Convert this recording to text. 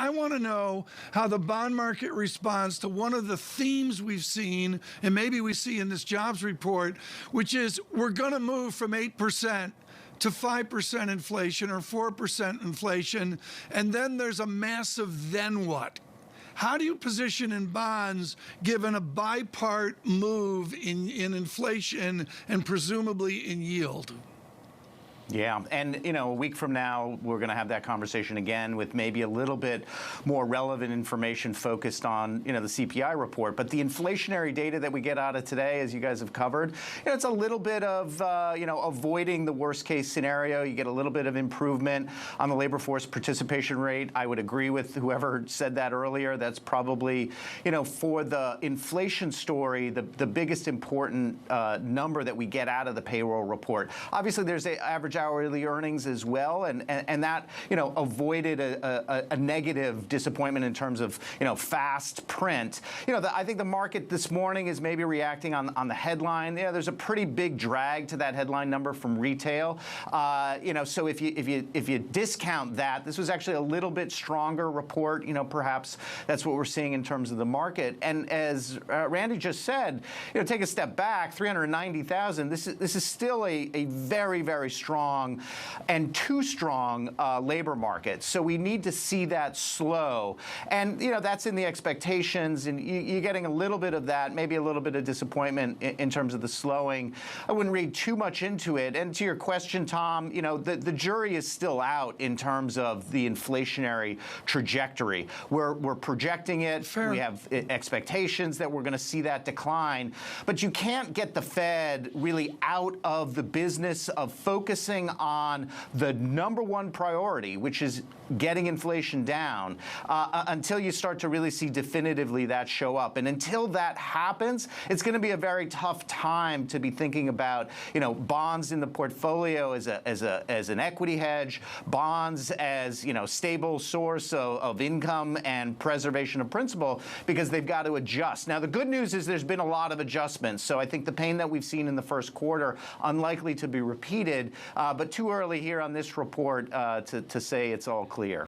I want to know how the bond market responds to one of the themes we've seen, and maybe we see in this jobs report, which is we're going to move from 8% to 5% inflation or 4% inflation, and then there's a massive then what? How do you position in bonds given a bipart move in inflation and presumably in yield? Yeah, and a week from now, we're going to have that conversation again with maybe a little bit more relevant information focused on, the CPI report. But the inflationary data that we get out of today, as you guys have covered, it's a little bit of, avoiding the worst case scenario. You get a little bit of improvement on the labor force participation rate. I would agree with whoever said that earlier. That's probably, for the inflation story, the biggest important number that we get out of the payroll report. Obviously, there's an average hourly earnings as well, and that avoided a negative disappointment in terms of fast print. I think the market this morning is maybe reacting on the headline. There's a pretty big drag to that headline number from retail. So if you discount that, this was actually a little bit stronger report. Perhaps that's what we're seeing in terms of the market. And as Randy just said, take a step back, 390,000. This is still a very, very strong and too strong labor market. So we need to see that slow. And, that's in the expectations. And you're getting a little bit of that, maybe a little bit of disappointment in terms of the slowing. I wouldn't read too much into it. And to your question, Tom, the jury is still out in terms of the inflationary trajectory. We're projecting it. Fair. We have expectations that we're going to see that decline. But you can't get the Fed really out of the business of focusing on the number one priority, which is getting inflation down, until you start to really see definitively that show up. And until that happens, it's going to be a very tough time to be thinking about, bonds in the portfolio as an equity hedge, bonds as, stable source of income and preservation of principal, because they've got to adjust. Now, the good news is there's been a lot of adjustments. So I think the pain that we've seen in the first quarter, unlikely to be repeated, but too early here on this report to say it's all clear.